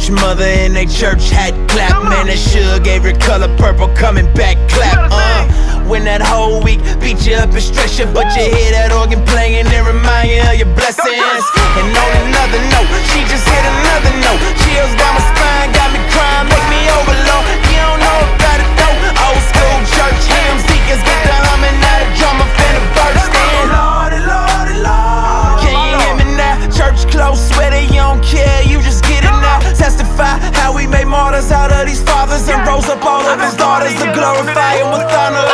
church mother in they church hat clap. Man, that sure gave her color purple coming back clap. When that whole week beat you up and stress you, but you hear that organ playing and remind you of your blessings. And on another note, she just hit another note. Chills down my spine, got me crying, make me overload. You don't know about it though. Old school church hymns, deacons get the humming, now the drummer finna burst in. Lordy, Lordy, Lord. Can you hear me now? Church close, sweater, you don't care, you just get it now. Testify how we made martyrs out of these fathers and rose up all of his daughters to glorify him with thunder.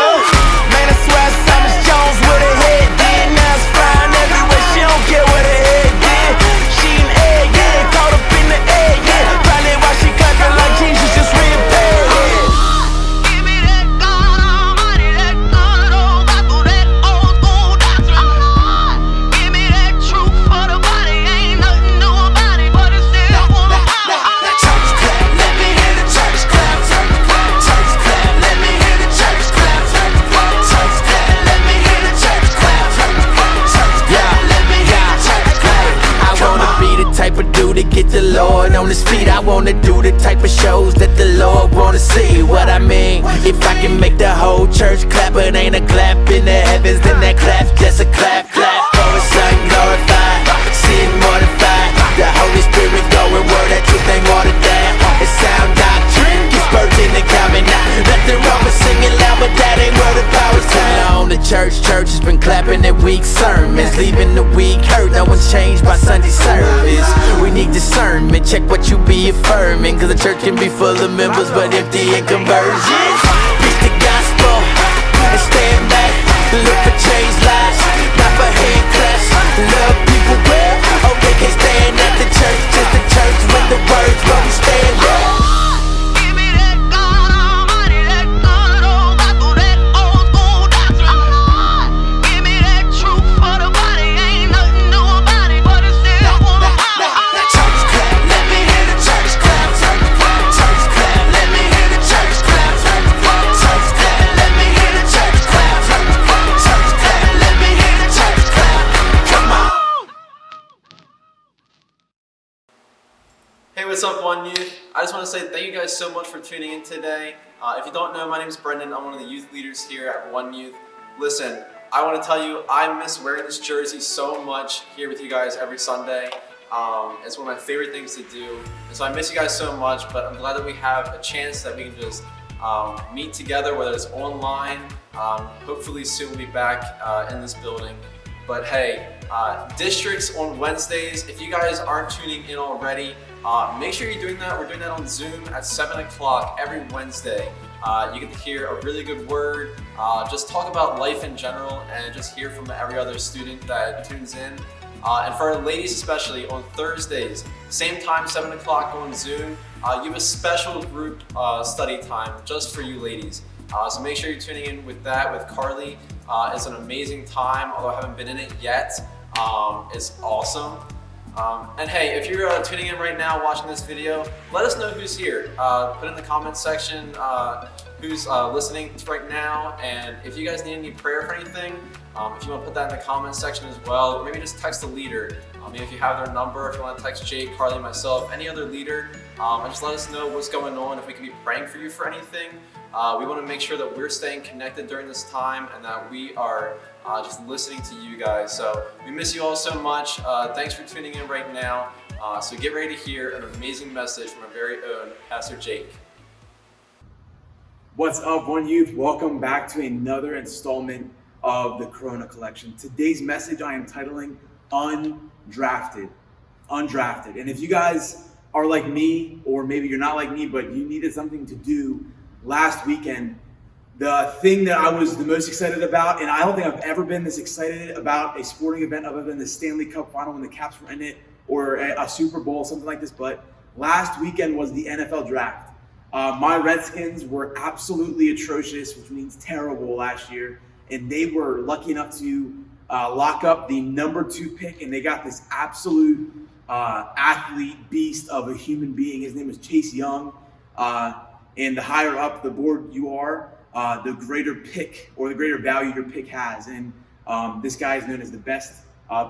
Man, I swear Thomas Jones with her head did. Now it's flying everywhere, she don't care what her head did. She an egg, yeah, caught up in the egg, yeah. Probably why she clapping like Jesus just reappeared, yeah. Give me that God Almighty, that good old gospel, that old school doctrine. Give me that truth for the body, ain't nothing new about it, but it's still full of power. Church clap, let me hear the church clap. Church clap, let me hear the church clap. Church clap, let me hear the church clap. Church clap, let me hear the church clap. I wanna be the type of dude to get the Lord on his feet. I wanna do the type of shows that the Lord wanna see. What I mean, if I can make the whole church clap, but ain't a clap in the heavens, then that clap's just a clap, clap. For his son glorified, sin mortified. The Holy Spirit going word, that truth ain't watered down. It's sound doctrine, gets birthed in the common. Nothing wrong with singing loud, but that ain't where the power's coming on. The church has been clapping at weak sermons, leaving the weak hurt. No one's changed by Sunday service. We need discernment, check what you be affirming, cause the church can be full of members but empty in conversion. Preach the gospel and stand back. Look for changed lives, not for hand claps. Love people well, oh they can't stand at the church, just the church with the words, but we stand up. Give me that God Almighty, that good old gospel, that old school doctrine. Give me that truth for the body, ain't nothing new about it, but it's still full of power. Church clap, let me hear the church clap. Church clap, let me hear the church clap. Church clap, let me hear the church clap. Church clap, let me hear the church clap. Come on. Hey, what's up, One Youth? I just want to say thank you guys so much for tuning in today. If you don't know, my name is Brendan. I'm one of the youth leaders here at One Youth. Listen, I want to tell you, I miss wearing this jersey so much here with you guys every Sunday. It's one of my favorite things to do. And so I miss you guys so much, but I'm glad that we have a chance that we can just meet together, whether it's online. Hopefully soon we'll be back in this building. But hey, districts on Wednesdays, if you guys aren't tuning in already, make sure you're doing that. We're doing that on Zoom at 7 o'clock every Wednesday. You get to hear a really good word, just talk about life in general, and just hear from every other student that tunes in. And for our ladies especially, on Thursdays, same time, 7 o'clock on Zoom, you have a special group study time just for you ladies. So make sure you're tuning in with that, with Carly. It's an amazing time, although I haven't been in it yet. It's awesome. And hey, if you're tuning in right now watching this video, let us know who's here. Put in the comments section who's listening right now, and if you guys need any prayer for anything, if you want to put that in the comments section as well, or maybe just text the leader. Maybe if you have their number, if you want to text Jake, Carly, myself, any other leader, and just let us know what's going on, if we can be praying for you for anything. We want to make sure that we're staying connected during this time and that we are just listening to you guys. So we miss you all so much. Thanks for tuning in right now. So get ready to hear an amazing message from our very own Pastor Jake. What's up, One Youth? Welcome back to another installment of the Corona Collection. Today's message I am titling Undrafted. Undrafted. And if you guys are like me, or maybe you're not like me, but you needed something to do last weekend, the thing that I was the most excited about, and I don't think I've ever been this excited about a sporting event other than the Stanley Cup final when the Caps were in it, or a Super Bowl, something like this, but last weekend was the NFL draft. My Redskins were absolutely atrocious, which means terrible last year, and they were lucky enough to lock up the number 2 pick, and they got this absolute athlete beast of a human being. His name is Chase Young, and the higher up the board you are, the greater pick or the greater value your pick has. And this guy is known as the best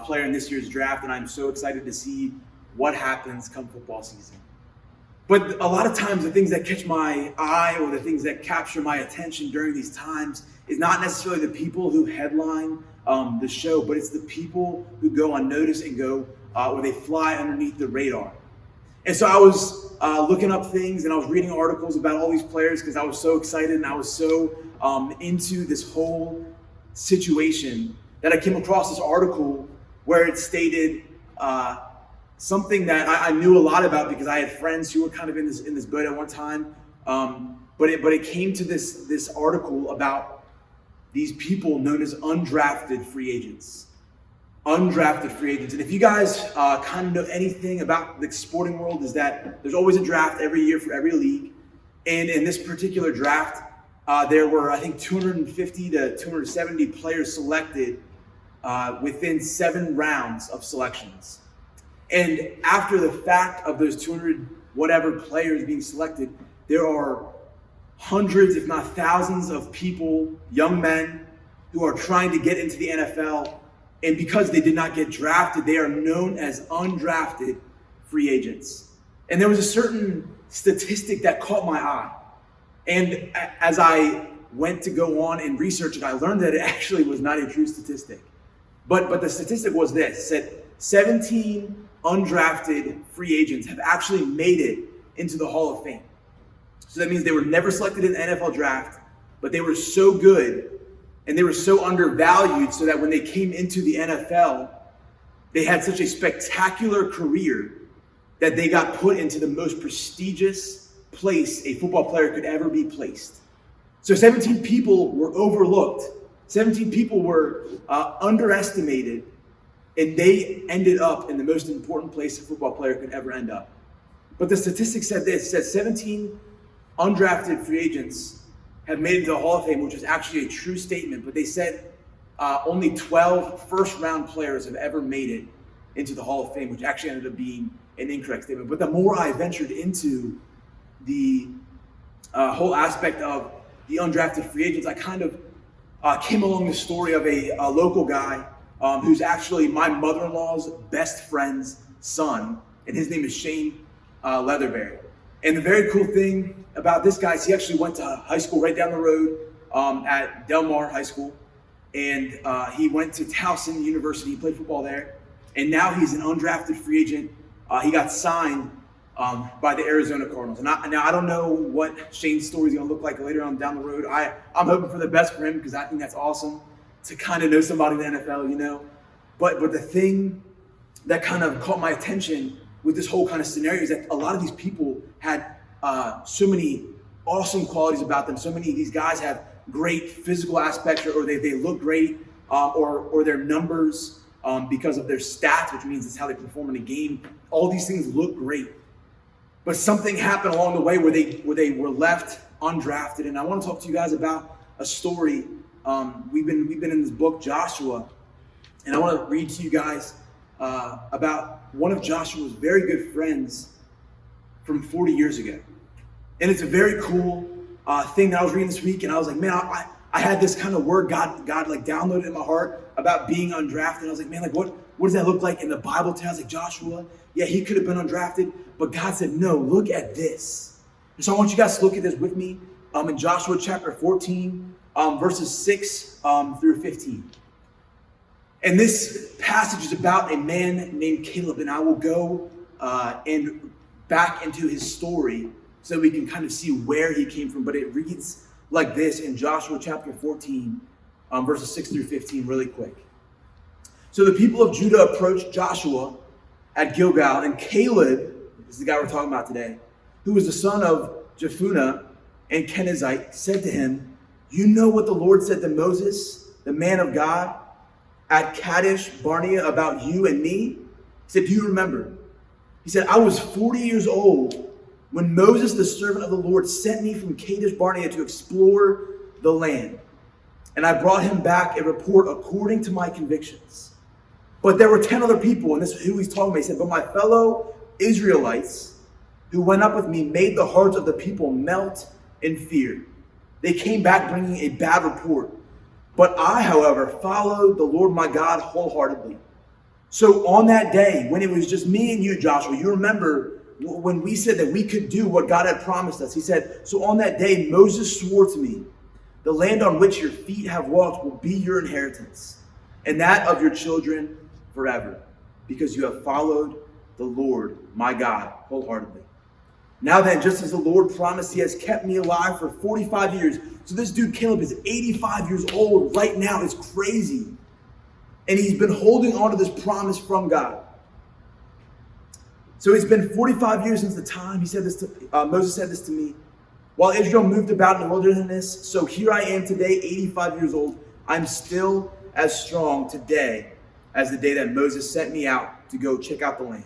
player in this year's draft, and I'm so excited to see what happens come football season. But a lot of times the things that catch my eye or the things that capture my attention during these times is not necessarily the people who headline the show, but it's the people who go unnoticed and go or they fly underneath the radar. And so I was looking up things and I was reading articles about all these players because I was so excited and I was so into this whole situation that I came across this article where it stated something that I knew a lot about because I had friends who were kind of in this boat at one time. But it came to this article about these people known as undrafted free agents. Undrafted free agents. And if you guys kind of know anything about the sporting world, is that there's always a draft every year for every league. And in this particular draft, there were, I think, 250 to 270 players selected within 7 rounds of selections. And after the fact of those 200 whatever players being selected, there are hundreds, if not thousands of people, young men, who are trying to get into the NFL. And because they did not get drafted, they are known as undrafted free agents. And there was a certain statistic that caught my eye. And as I went to go on and research it, I learned that it actually was not a true statistic. But the statistic was this: it said 17 undrafted free agents have actually made it into the Hall of Fame. So that means they were never selected in the NFL draft, but they were so good and they were so undervalued so that when they came into the NFL, they had such a spectacular career that they got put into the most prestigious place a football player could ever be placed. So 17 people were overlooked. 17 people were underestimated, and they ended up in the most important place a football player could ever end up. But the statistic said this: it said 17 undrafted free agents have made it to the Hall of Fame, which is actually a true statement. But they said only 12 first-round players have ever made it into the Hall of Fame, which actually ended up being an incorrect statement. But the more I ventured into the whole aspect of the undrafted free agents, I kind of came along the story of a local guy who's actually my mother-in-law's best friend's son, and his name is Shane Leatherberry. And the very cool thing about this guy is he actually went to high school right down the road at Del Mar High School, and he went to Towson University. He played football there, and now he's an undrafted free agent. He got signed by the Arizona Cardinals. And now I don't know what Shane's story is going to look like later on down the road. I'm hoping for the best for him because I think that's awesome to kind of know somebody in the NFL, you know. But the thing that kind of caught my attention with this whole kind of scenario is that a lot of these people had so many awesome qualities about them. So many of these guys have great physical aspects, or they look great, or their numbers because of their stats, which means it's how they perform in a game. All these things look great. But something happened along the way where they were left undrafted. And I want to talk to you guys about a story. We've been in this book, Joshua, and I want to read to you guys about one of Joshua's very good friends from 40 years ago. And it's a very cool thing that I was reading this week, and I was like, man, I had this kind of word God like downloaded in my heart about being undrafted. And I was like, man, like what does that look like in the Bible? Tells like Joshua, yeah, he could have been undrafted, but God said, no, look at this. And so I want you guys to look at this with me in Joshua chapter 14, verses 6 through 15. And this passage is about a man named Caleb, and I will go and back into his story so we can kind of see where he came from. But it reads like this in Joshua chapter 14, verses 6 through 15, really quick. So the people of Judah approached Joshua at Gilgal, and Caleb, this is the guy we're talking about today, who was the son of Jephunneh and Kenizzite, said to him, you know what the Lord said to Moses, the man of God, at Kadesh Barnea about you and me? He said, do you remember? He said, I was 40 years old when Moses, the servant of the Lord, sent me from Kadesh Barnea to explore the land. And I brought him back a report according to my convictions. But there were 10 other people, and this is who he's talking about. He said, but my fellow Israelites who went up with me made the hearts of the people melt in fear. They came back bringing a bad report. But I, however, followed the Lord my God wholeheartedly. So on that day, when it was just me and you, Joshua, you remember when we said that we could do what God had promised us. He said, so on that day, Moses swore to me, the land on which your feet have walked will be your inheritance, and that of your children forever, because you have followed the Lord, my God, wholeheartedly. Now then, just as the Lord promised, he has kept me alive for 45 years. So this dude, Caleb, is 85 years old right now. It's crazy. And he's been holding on to this promise from God. So it's been 45 years since the time Moses said this to me. While Israel moved about in the wilderness, so here I am today, 85 years old. I'm still as strong today as the day that Moses sent me out to go check out the land.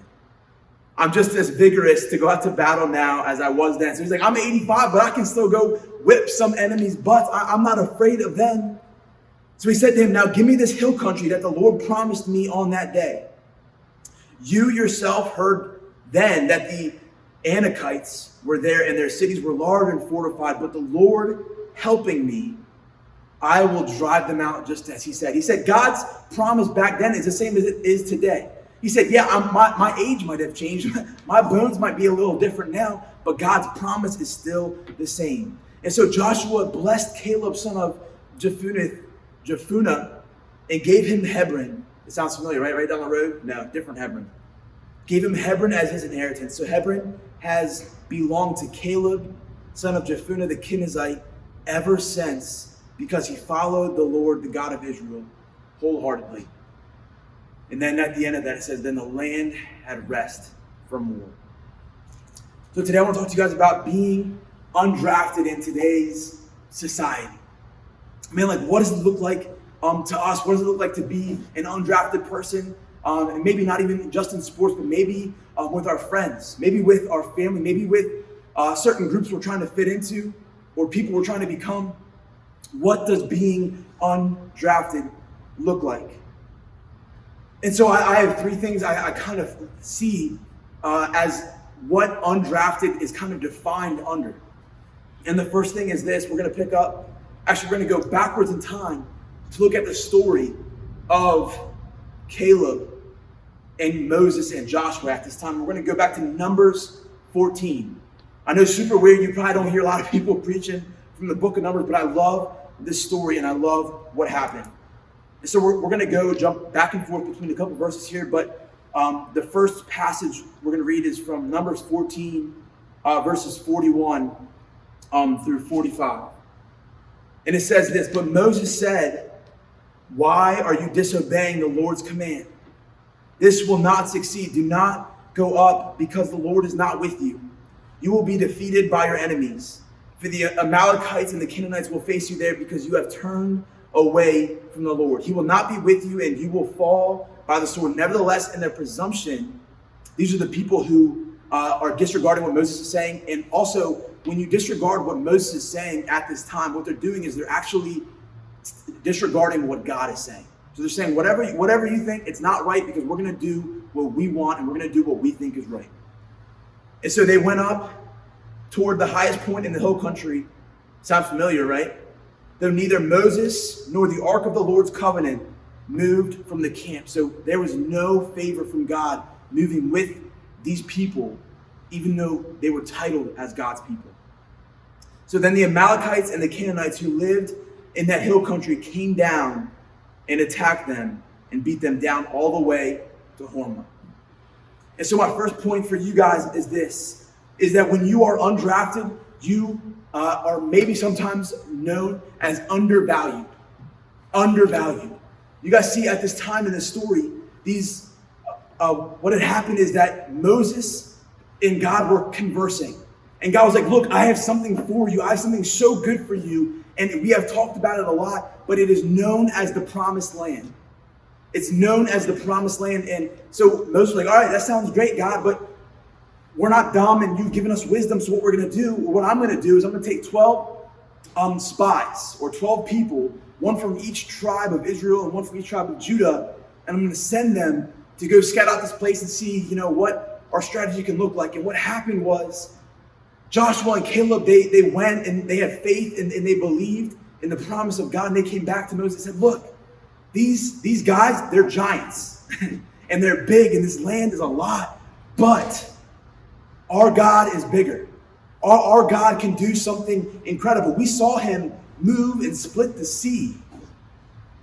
I'm just as vigorous to go out to battle now as I was then. So he's like, I'm 85, but I can still go whip some enemies' butts. I'm not afraid of them. So he said to him, now give me this hill country that the Lord promised me on that day. You yourself heard then that the Anakites were there and their cities were large and fortified, but the Lord helping me, I will drive them out just as he said. He said God's promise back then is the same as it is today. He said, yeah, my age might have changed. My bones might be a little different now, but God's promise is still the same. And so Joshua blessed Caleb, son of Jephunneh, and gave him Hebron. It sounds familiar, right? Right down the road? No, different Hebron. Gave him Hebron as his inheritance. So Hebron has belonged to Caleb, son of Jephunneh the Kenizzite, ever since, because he followed the Lord, the God of Israel, wholeheartedly. And then at the end of that, it says, then the land had rest from war. So today I want to talk to you guys about being undrafted in today's society. Man, like, what does it look like to us? What does it look like to be an undrafted person? And maybe not even just in sports, but maybe with our friends, maybe with our family, maybe with certain groups we're trying to fit into or people we're trying to become. What does being undrafted look like? And so I have three things I kind of see as what undrafted is kind of defined under. And the first thing is this. We're going to we're going to go backwards in time to look at the story of Caleb and Moses and Joshua at this time. We're going to go back to Numbers 14. I know, super weird. You probably don't hear a lot of people preaching from the book of Numbers, but I love this story and I love what happened. And so we're going to jump back and forth between a couple verses here, but the first passage we're going to read is from Numbers 14, verses 41 through 45. And it says this, but Moses said, why are you disobeying the Lord's command? This will not succeed. Do not go up because the Lord is not with you. You will be defeated by your enemies. For the Amalekites and the Canaanites will face you there because you have turned away from the Lord. He will not be with you and you will fall by the sword. Nevertheless, in their presumption, these are the people who are disregarding what Moses is saying. And also, when you disregard what Moses is saying at this time, what they're doing is they're actually disregarding what God is saying. So they're saying, whatever you think, it's not right because we're going to do what we want and we're going to do what we think is right. And so they went up toward the highest point in the hill country. Sound familiar, right? Though neither Moses nor the ark of the Lord's covenant moved from the camp. So there was no favor from God moving with these people, even though they were titled as God's people. So then the Amalekites and the Canaanites who lived in that hill country came down and attacked them and beat them down all the way to Hormah. And so my first point for you guys is this, is that when you are undrafted, you are maybe sometimes known as undervalued. Undervalued. You guys see at this time in the story, what had happened is that Moses and God were conversing. And God was like, look, I have something for you. I have something so good for you. And we have talked about it a lot, but it is known as the Promised Land. It's known as the Promised Land. And so Moses was like, all right, that sounds great, God, but we're not dumb and you've given us wisdom. So what we're going to do, or what I'm going to do is I'm going to take 12 spies or 12 people, one from each tribe of Israel and one from each tribe of Judah. And I'm going to send them to go scout out this place and see, what our strategy can look like. And what happened was Joshua and Caleb, they went and they had faith and they believed in the promise of God. And they came back to Moses and said, look, these guys, they're giants and they're big and this land is a lot, but Our God is bigger. Our God can do something incredible. We saw him move and split the sea.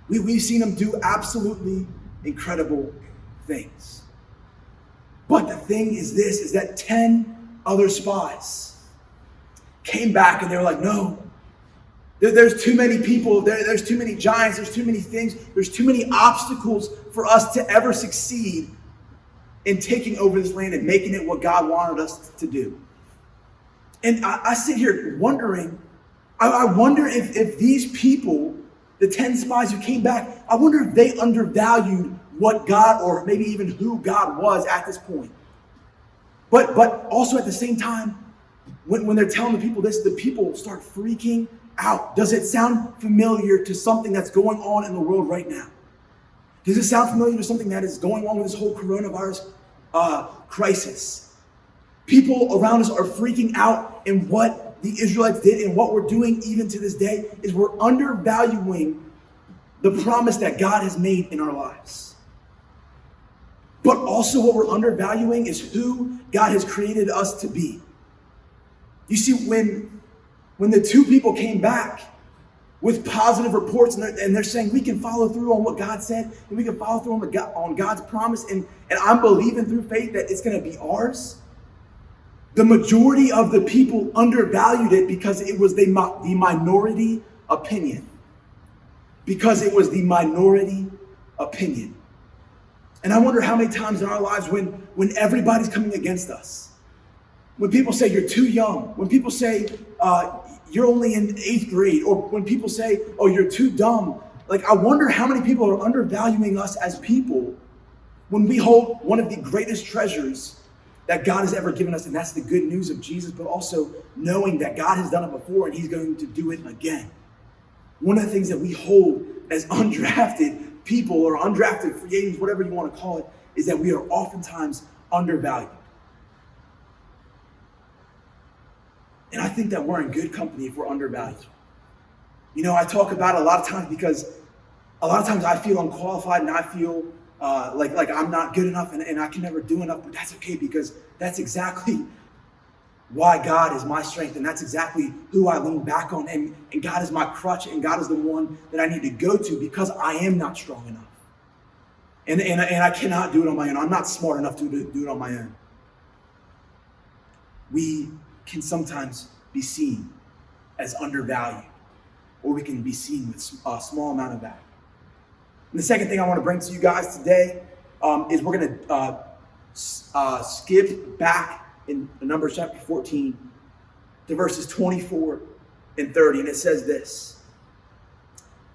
We've seen him do absolutely incredible things. But the thing is this, is that 10 other spies came back and they were like, no, there's too many people, there's too many giants, there's too many things, there's too many obstacles for us to ever succeed in taking over this land and making it what God wanted us to do. And I sit here wondering, I wonder if these people, the 10 spies who came back, I wonder if they undervalued what God, or maybe even who God was at this point. But also at the same time, when they're telling the people this, the people start freaking out. Does it sound familiar to something that's going on in the world right now? Does it sound familiar to something that is going on with this whole coronavirus crisis? People around us are freaking out, and what the Israelites did and what we're doing even to this day is we're undervaluing the promise that God has made in our lives. But also what we're undervaluing is who God has created us to be. You see, when the two people came back with positive reports and they're saying we can follow through on what God said and we can follow through on God's promise and I'm believing through faith that it's going to be ours, the majority of the people undervalued it because it was the minority opinion. Because it was the minority opinion. And I wonder how many times in our lives when everybody's coming against us, when people say you're too young, when people say you're only in 8th grade, or when people say, oh, you're too dumb, like I wonder how many people are undervaluing us as people when we hold one of the greatest treasures that God has ever given us, and that's the good news of Jesus, but also knowing that God has done it before and he's going to do it again. One of the things that we hold as undrafted people or undrafted free agents, whatever you want to call it, is that we are oftentimes undervalued. And I think that we're in good company if we're undervalued. You know, I talk about it a lot of times because a lot of times I feel unqualified and I feel like I'm not good enough and I can never do enough, but that's okay because that's exactly why God is my strength, and that's exactly who I lean back on, and God is my crutch, and God is the one that I need to go to because I am not strong enough. And I cannot do it on my own. I'm not smart enough to do it on my own. We can sometimes be seen as undervalued, or we can be seen with a small amount of value. And the second thing I want to bring to you guys today is we're going to skip back in Numbers chapter 14 to verses 24 and 30. And it says this.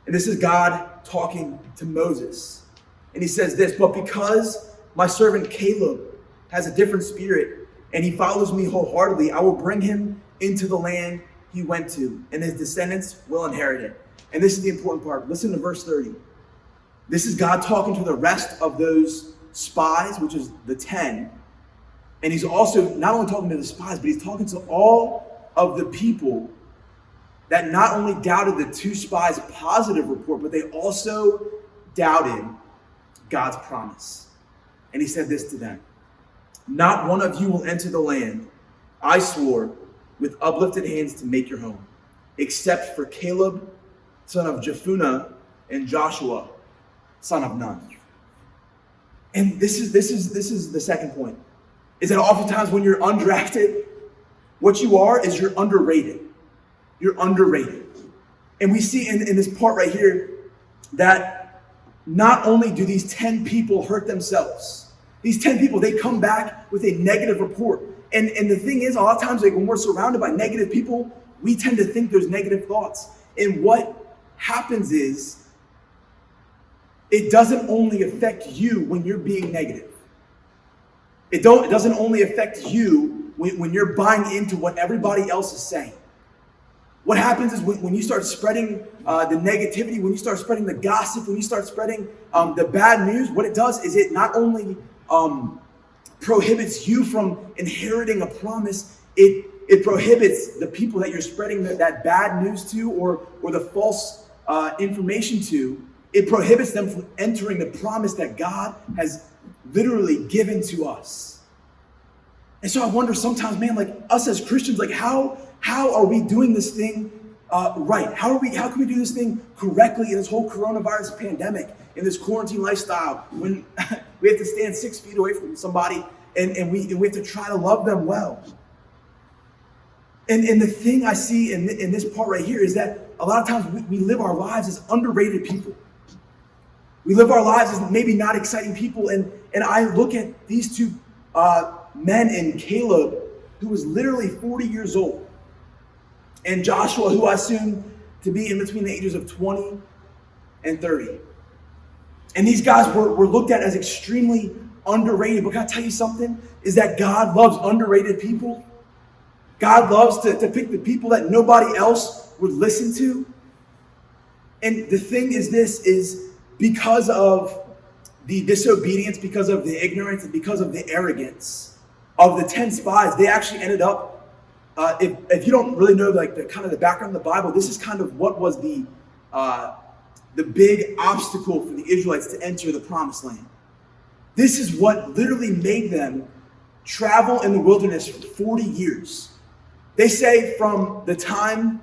And this is God talking to Moses. And he says this, but because my servant Caleb has a different spirit and he follows me wholeheartedly, I will bring him into the land he went to, and his descendants will inherit it. And this is the important part. Listen to verse 30. This is God talking to the rest of those spies, which is the 10. And he's also not only talking to the spies, but he's talking to all of the people that not only doubted the two spies' positive report, but they also doubted God's promise. And he said this to them, not one of you will enter the land I swore with uplifted hands to make your home, except for Caleb, son of Jephunneh, and Joshua, son of Nun. And this is the second point. Is that oftentimes when you're undrafted, what you are is you're underrated. You're underrated. And we see in this part right here that not only do these 10 people hurt themselves, these 10 people, they come back with a negative report. And the thing is, a lot of times like when we're surrounded by negative people, we tend to think there's negative thoughts. And what happens is, it doesn't only affect you when you're being negative. It doesn't only affect you when you're buying into what everybody else is saying. What happens is when you start spreading the negativity, when you start spreading the gossip, when you start spreading the bad news, what it does is it not only prohibits you from inheriting a promise, it prohibits the people that you're spreading that bad news to or the false information to. It prohibits them from entering the promise that God has literally given to us. And so I wonder sometimes, man, like us as Christians, like how are we doing this thing right? How can we do this thing correctly in this whole coronavirus pandemic, in this quarantine lifestyle, when we have to stand 6 feet away from somebody and we have to try to love them well? And the thing I see in this part right here is that a lot of times we live our lives as underrated people. We live our lives as maybe not exciting people. And I look at these two men, and Caleb, who was literally 40 years old, and Joshua, who I assume to be in between the ages of 20 and 30. And these guys were looked at as extremely underrated. But can I tell you something? Is that God loves underrated people. God loves to pick the people that nobody else would listen to. And the thing is this, is because of the disobedience, because of the ignorance, and because of the arrogance of the 10 spies, they actually ended up, if you don't really know like the kind of the background of the Bible, this is kind of what was the big obstacle for the Israelites to enter the promised land. This is what literally made them travel in the wilderness for 40 years. They say from the time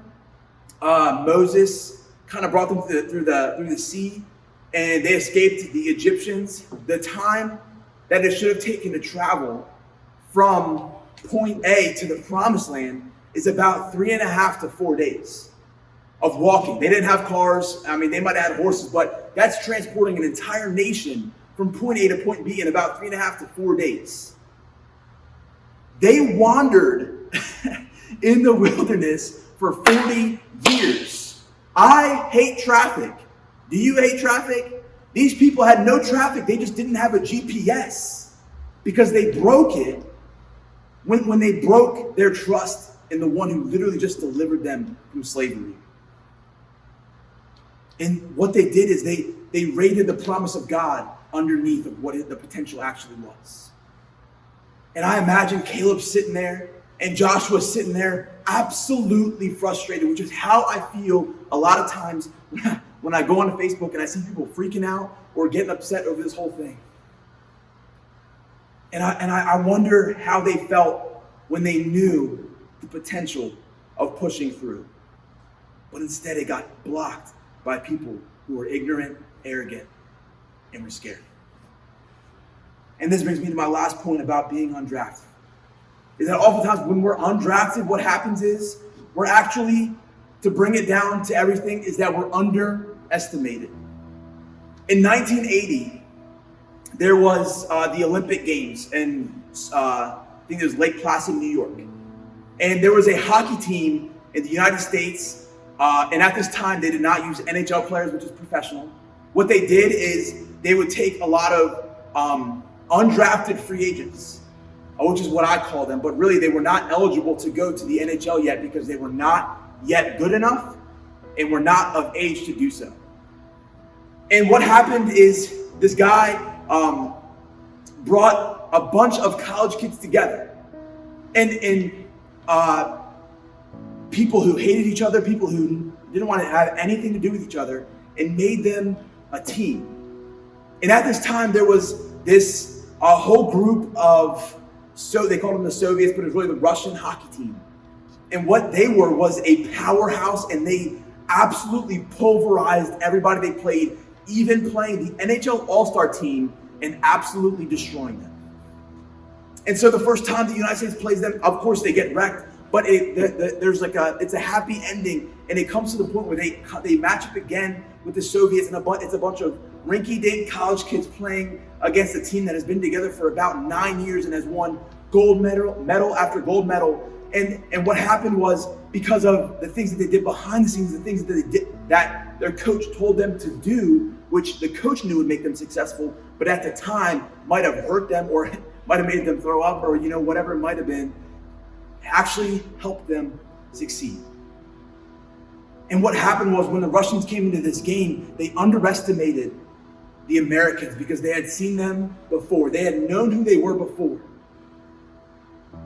Moses kind of brought them through the sea and they escaped the Egyptians, the time that it should have taken to travel from point A to the promised land is about 3.5 to 4 days of walking. They didn't have cars. I mean, they might have had horses, but that's transporting an entire nation from point A to point B in about 3.5 to 4 days. They wandered in the wilderness for 40 years. I hate traffic. Do you hate traffic? These people had no traffic. They just didn't have a GPS because they broke it when they broke their trust in the one who literally just delivered them from slavery. And what they did is they rated the promise of God underneath of what the potential actually was. And I imagine Caleb sitting there and Joshua sitting there absolutely frustrated, which is how I feel a lot of times when I go onto Facebook and I see people freaking out or getting upset over this whole thing. And I wonder how they felt when they knew the potential of pushing through. But instead it got blocked by people who were ignorant, arrogant, and were scared. And this brings me to my last point about being undrafted. Is that oftentimes when we're undrafted, what happens is we're actually, to bring it down to everything, is that we're underestimated. In 1980, there was the Olympic Games in, I think it was Lake Placid, New York. And there was a hockey team in the United States, and at this time, they did not use NHL players, which is professional. What they did is they would take a lot of undrafted free agents, which is what I call them, but really they were not eligible to go to the NHL yet because they were not yet good enough and were not of age to do so. And what happened is this guy brought a bunch of college kids together and people who hated each other, people who didn't want to have anything to do with each other, and made them a team. And at this time, there was this whole group of, so they called them the Soviets, but it was really the Russian hockey team. And what they were was a powerhouse, and they absolutely pulverized everybody they played, even playing the NHL All-Star team and absolutely destroying them. And so the first time the United States plays them, of course they get wrecked, but there's like it's a happy ending, and it comes to the point where they match up again with the Soviets, and it's a bunch of rinky-dink college kids playing against a team that has been together for about 9 years and has won gold medal after gold medal. And what happened was, because of the things that they did behind the scenes, the things that they did that their coach told them to do, which the coach knew would make them successful, but at the time might have hurt them or might have made them throw up or whatever it might have been, actually helped them succeed. And what happened was, when the Russians came into this game, they underestimated the Americans because they had seen them before. They had known who they were before.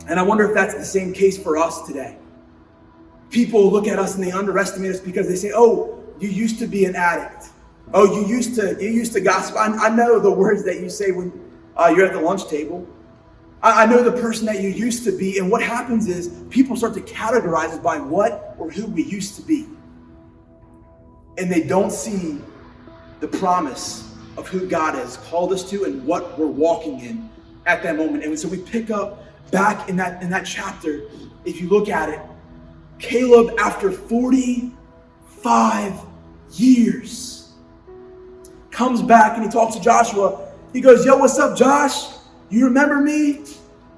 And I wonder if that's the same case for us today. People look at us and they underestimate us because they say, "Oh, you used to be an addict. Oh, you used to gossip." I know the words that you say when you're at the lunch table. I know the person that you used to be. And what happens is people start to categorize us by what or who we used to be. And they don't see the promise of who God has called us to and what we're walking in at that moment. And so we pick up back in that chapter. If you look at it, Caleb, after 45 years, comes back and he talks to Joshua. He goes, yo, what's up, Josh? You remember me?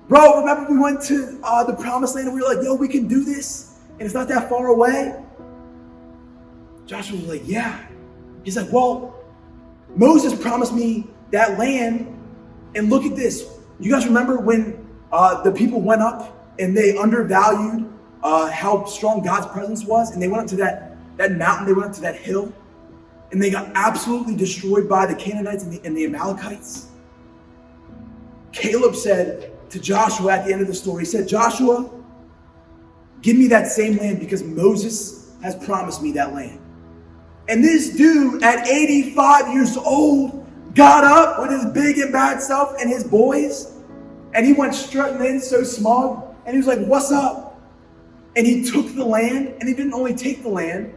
Bro, remember we went to the promised land and we were like, yo, we can do this? And it's not that far away? Joshua was like, yeah. He's like, well, Moses promised me that land. And look at this. You guys remember when the people went up and they undervalued how strong God's presence was? And they went up to that mountain, they went up to that hill, and they got absolutely destroyed by the Canaanites and the Amalekites. Caleb said to Joshua at the end of the story, he said, Joshua, give me that same land because Moses has promised me that land. And this dude at 85 years old got up with his big and bad self and his boys, and he went strutting in so smug, and he was like, what's up? And he took the land, and he didn't only take the land,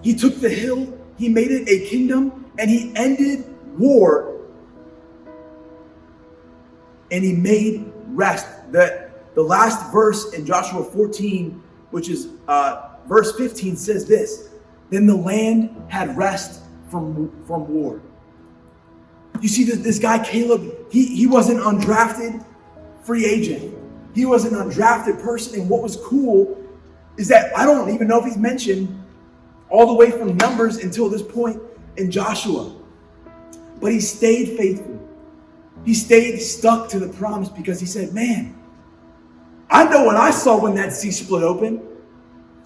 he took the hill, he made it a kingdom, and he ended war. And he made rest. The last verse in Joshua 14, which is verse 15, says this: then the land had rest from war. You see, this guy Caleb, he was an undrafted free agent. He was an undrafted person. And what was cool is that I don't even know if he's mentioned all the way from Numbers until this point in Joshua. But he stayed faithful. He stayed stuck to the promise because he said, man, I know what I saw when that sea split open.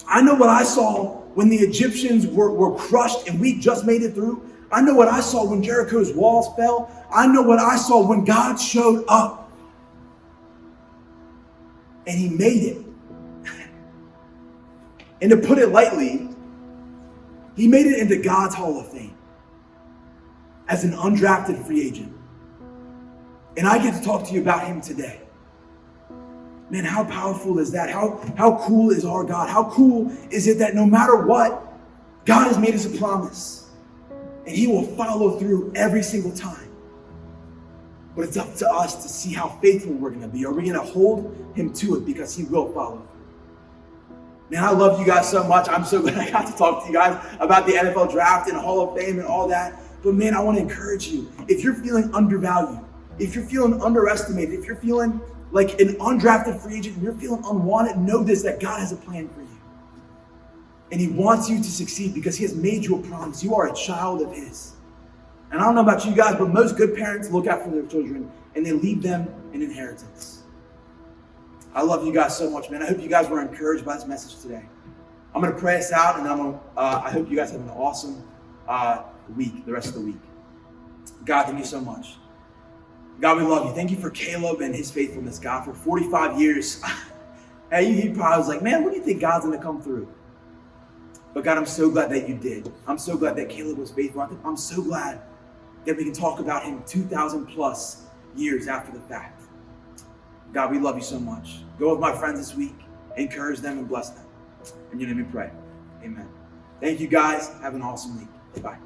I know what I saw when the Egyptians were crushed and we just made it through. I know what I saw when Jericho's walls fell. I know what I saw when God showed up. And he made it. And to put it lightly, he made it into God's Hall of Fame as an undrafted free agent. And I get to talk to you about him today. Man, how powerful is that? How cool is our God? How cool is it that no matter what, God has made us a promise. And he will follow through every single time. But it's up to us to see how faithful we're going to be. Are we going to hold him to it? Because he will follow through. Man, I love you guys so much. I'm so glad I got to talk to you guys about the NFL draft and Hall of Fame and all that. But man, I want to encourage you. If you're feeling undervalued, if you're feeling underestimated, if you're feeling like an undrafted free agent and you're feeling unwanted, know this, that God has a plan for you. And he wants you to succeed because he has made you a promise. You are a child of his. And I don't know about you guys, but most good parents look after their children and they leave them an inheritance. I love you guys so much, man. I hope you guys were encouraged by this message today. I'm going to pray us out, and I hope you guys have an awesome week, the rest of the week. God, thank you so much. God, we love you. Thank you for Caleb and his faithfulness, God, for 45 years. Hey, he probably was like, man, when do you think God's going to come through? But God, I'm so glad that you did. I'm so glad that Caleb was faithful. I'm so glad that we can talk about him 2,000 plus years after the fact. God, we love you so much. Go with my friends this week, encourage them and bless them. In your name we pray. Amen. Thank you guys. Have an awesome week. Bye.